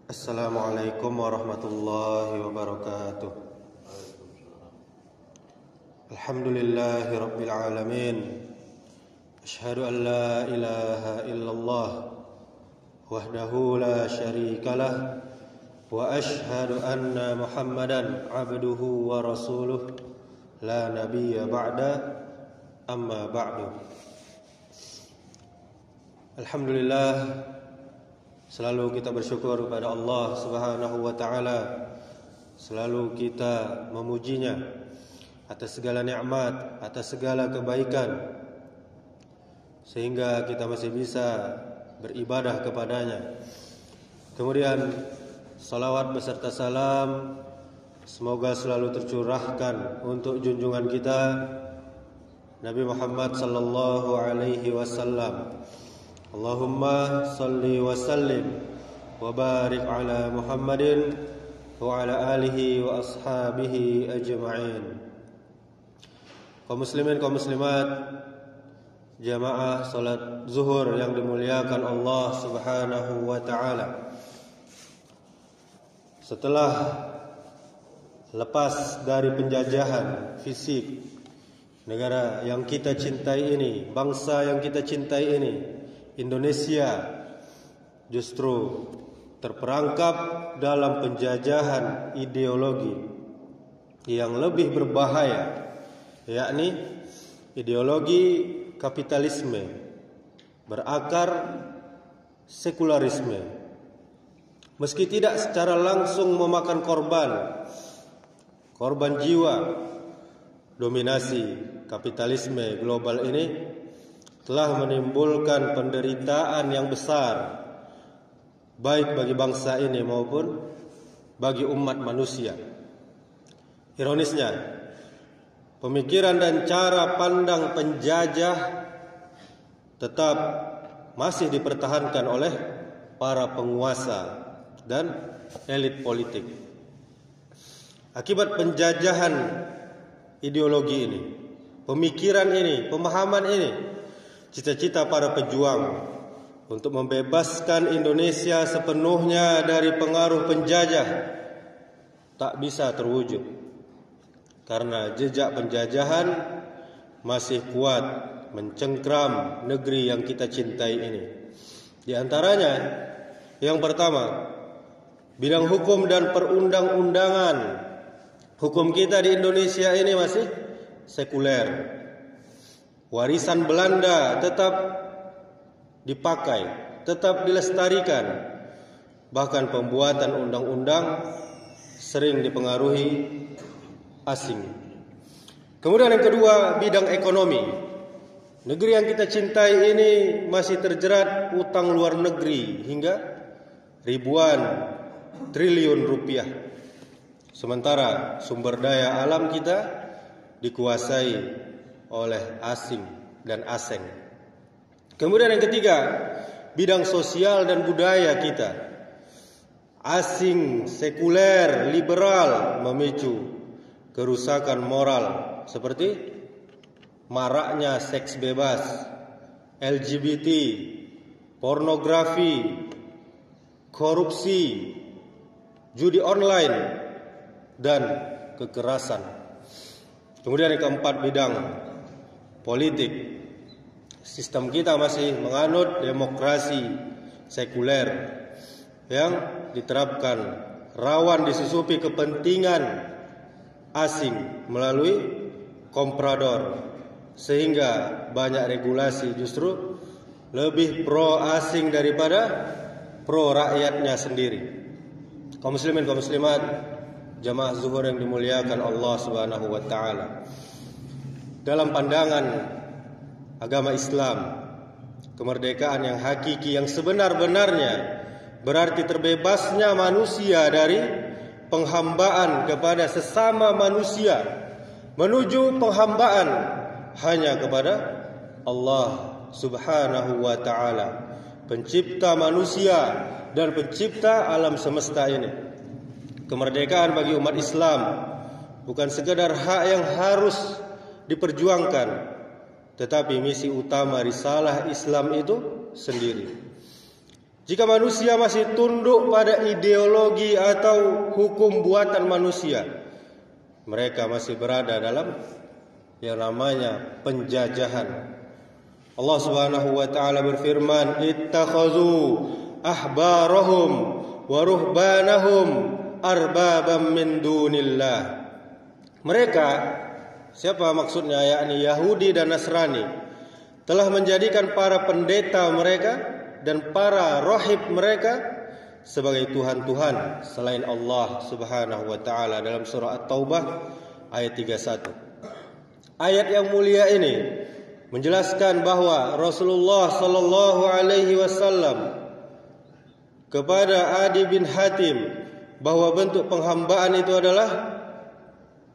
Assalamualaikum warahmatullahi wabarakatuh. Alhamdulillahi rabbil alamin. Ashhadu an la ilaha illallah wahdahu la syarikalah wa ashhadu anna Muhammadan abduhu wa rasuluh la nabiyya ba'da, amma ba'du. Alhamdulillah, selalu kita bersyukur kepada Allah Subhanahu wa taala. Selalu kita memujinya atas segala nikmat, atas segala kebaikan, sehingga kita masih bisa beribadah kepadanya. Kemudian salawat beserta salam semoga selalu tercurahkan untuk junjungan kita Nabi Muhammad sallallahu alaihi wasallam. Allahumma salli wa sallim wa barik ala Muhammadin wa ala alihi wa ashabihi ajma'in. Kaum muslimin, kaum muslimat, jamaah salat zuhur yang dimuliakan Allah Subhanahu wa taala. Setelah lepas dari penjajahan fisik negara yang kita cintai ini, bangsa yang kita cintai ini, Indonesia justru terperangkap dalam penjajahan ideologi yang lebih berbahaya, yakni ideologi kapitalisme berakar sekularisme. Meski tidak secara langsung memakan korban jiwa, dominasi kapitalisme global ini telah menimbulkan penderitaan yang besar, baik bagi bangsa ini maupun bagi umat manusia. Ironisnya, pemikiran dan cara pandang penjajah tetap masih dipertahankan oleh para penguasa dan elit politik. Akibat penjajahan ideologi ini, pemikiran ini, pemahaman ini, cita-cita para pejuang untuk membebaskan Indonesia sepenuhnya dari pengaruh penjajah tak bisa terwujud, karena jejak penjajahan masih kuat mencengkram negeri yang kita cintai ini. Di antaranya, yang pertama, bidang hukum dan perundang-undangan. Hukum kita di Indonesia ini masih sekuler. Warisan Belanda tetap dipakai, tetap dilestarikan. Bahkan pembuatan undang-undang sering dipengaruhi asing. Kemudian yang kedua, bidang ekonomi. Negeri yang kita cintai ini masih terjerat utang luar negeri hingga ribuan triliun rupiah. Sementara sumber daya alam kita dikuasai oleh asing dan asing. Kemudian yang ketiga, bidang sosial dan budaya kita. Asing, sekuler, liberal memicu kerusakan moral seperti maraknya seks bebas, LGBT, pornografi, korupsi, judi online, dan kekerasan. Kemudian yang keempat, bidang politik. Sistem kita masih menganut demokrasi sekuler yang diterapkan rawan disusupi kepentingan asing melalui komprador, sehingga banyak regulasi justru lebih pro asing daripada pro rakyatnya sendiri. Kaum muslimin, kaum muslimat, jamaah zuhur yang dimuliakan Allah Subhanahu wa taala. Dalam pandangan agama Islam, kemerdekaan yang hakiki, yang sebenar-benarnya, berarti terbebasnya manusia dari penghambaan kepada sesama manusia menuju penghambaan hanya kepada Allah Subhanahu wa taala, pencipta manusia dan pencipta alam semesta ini. Kemerdekaan bagi umat Islam bukan sekadar hak yang harus diperjuangkan, tetapi misi utama risalah Islam itu sendiri. Jika manusia masih tunduk pada ideologi atau hukum buatan manusia, mereka masih berada dalam yang namanya penjajahan. Allah Subhanahu wa taala berfirman, "Ittakhazu ahbarahum wa ruhbanahum arbabam min dunillah." Mereka, siapa maksudnya? Yakni Yahudi dan Nasrani, telah menjadikan para pendeta mereka dan para rahib mereka sebagai tuhan-tuhan selain Allah Subhanahu wa taala, dalam surah At-Taubah ayat 31. Ayat yang mulia ini menjelaskan bahwa Rasulullah sallallahu alaihi wasallam kepada Adi bin Hatim bahwa bentuk penghambaan itu adalah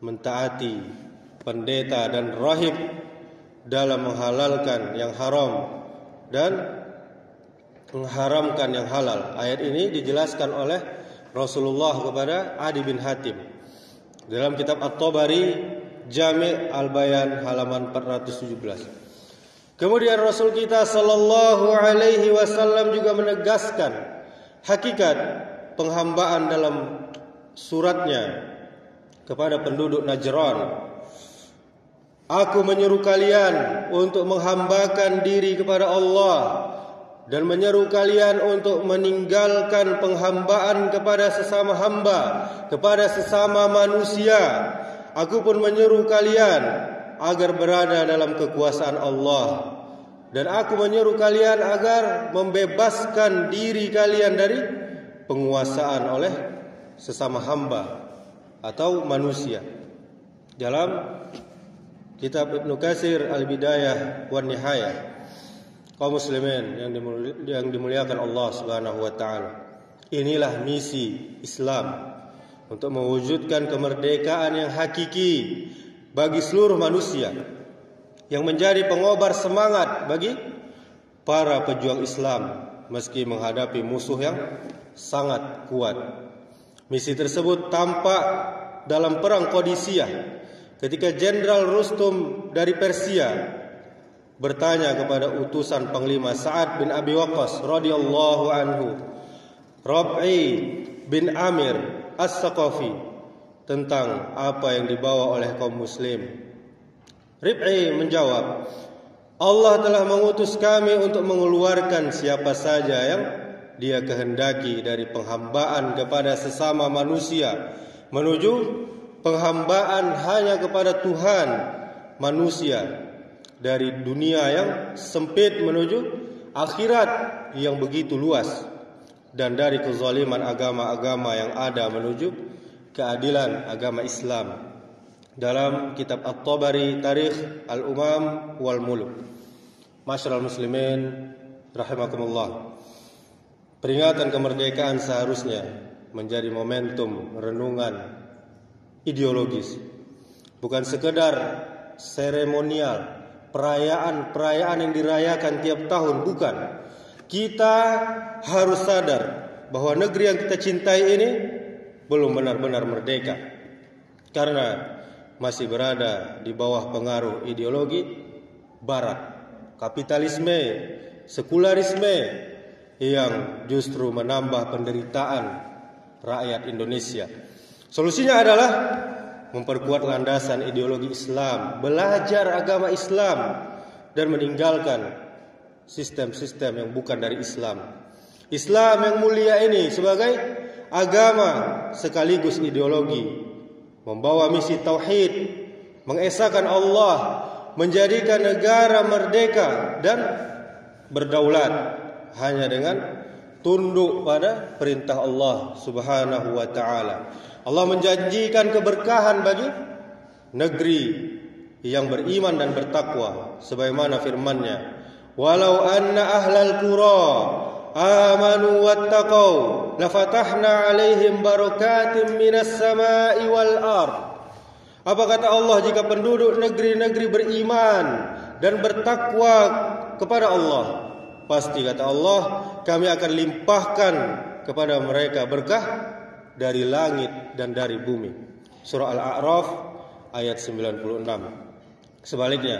mentaati pendeta dan rahib dalam menghalalkan yang haram dan mengharamkan yang halal. Ayat ini dijelaskan oleh Rasulullah kepada Adi bin Hatim dalam kitab At-Tabari Jami' Al-Bayan halaman 417. Kemudian Rasul kita sallallahu alaihi wasallam juga menegaskan hakikat penghambaan dalam suratnya kepada penduduk Najran. Aku menyeru kalian untuk menghambakan diri kepada Allah dan menyeru kalian untuk meninggalkan penghambaan kepada sesama hamba, kepada sesama manusia. Aku pun menyeru kalian agar berada dalam kekuasaan Allah, dan aku menyeru kalian agar membebaskan diri kalian dari penguasaan oleh sesama hamba atau manusia. Dalam kitab Ibnu Katsir Al-Bidayah wan Nihayah. Kaum muslimin yang dimuliakan Allah Subhanahu wa taala. Inilah misi Islam untuk mewujudkan kemerdekaan yang hakiki bagi seluruh manusia, yang menjadi pengobar semangat bagi para pejuang Islam meski menghadapi musuh yang sangat kuat. Misi tersebut tampak dalam perang Qadisiyah ketika Jenderal Rustum dari Persia bertanya kepada utusan Panglima Sa'ad bin Abi Waqqas radhiyallahu anhu, Rab'i bin Amir As-Saqafi, tentang apa yang dibawa oleh kaum muslim. Rib'i menjawab, Allah telah mengutus kami untuk mengeluarkan siapa saja yang Dia kehendaki dari penghambaan kepada sesama manusia menuju penghambaan hanya kepada Tuhan manusia, dari dunia yang sempit menuju akhirat yang begitu luas, dan dari kezaliman agama-agama yang ada menuju keadilan agama Islam. Dalam kitab At-Tabari Tarikh Al-Umam wal Muluk. Masyarul muslimin rahimakumullah. Peringatan kemerdekaan seharusnya menjadi momentum renungan ideologis, bukan sekedar seremonial, perayaan-perayaan yang dirayakan tiap tahun, bukan. Kita harus sadar bahwa negeri yang kita cintai ini belum benar-benar merdeka, karena masih berada di bawah pengaruh ideologi barat, kapitalisme, sekularisme yang justru menambah penderitaan rakyat Indonesia. Solusinya adalah memperkuat landasan ideologi Islam, belajar agama Islam, dan meninggalkan sistem-sistem yang bukan dari Islam. Islam yang mulia ini sebagai agama sekaligus ideologi, membawa misi tauhid, mengesahkan Allah, menjadikan negara merdeka dan berdaulat hanya dengan tunduk pada perintah Allah Subhanahu wa taala. Allah menjanjikan keberkahan bagi negeri yang beriman dan bertakwa, sebagaimana firman-Nya, "Walau anna ahlal qura amanu wattaqau lafatahna 'alaihim barakatim minas sama'i wal ard." Apa kata Allah, jika penduduk negeri-negeri beriman dan bertakwa kepada Allah, pasti kata Allah, kami akan limpahkan kepada mereka berkah dari langit dan dari bumi. Surah Al-A'raf ayat 96. Sebaliknya,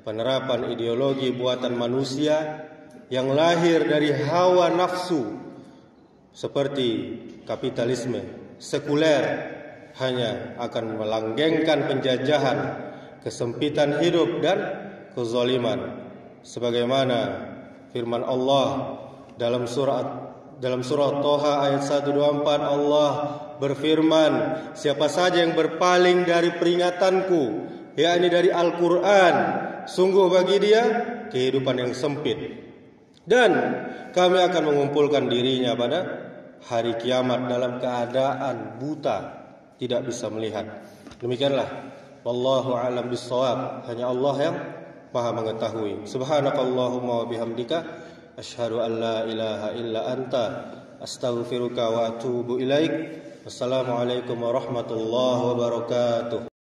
penerapan ideologi buatan manusia yang lahir dari hawa nafsu seperti kapitalisme sekuler hanya akan melanggengkan penjajahan, kesempitan hidup dan kezaliman. Sebagaimana firman Allah dalam surah Toha ayat 124, Allah berfirman, siapa saja yang berpaling dari peringatanku, yakni dari Al-Quran, sungguh bagi dia kehidupan yang sempit, dan kami akan mengumpulkan dirinya pada hari kiamat dalam keadaan buta, tidak bisa melihat. Demikianlah, wallahu a'lam bissawab. Hanya Allah yang Maha mengetahui. Subhanakallahumma wa bihamdika asyhadu an la ilaha illa anta astaghfiruka wa atubu ilaik. Wassalamualaikum warahmatullahi wabarakatuh.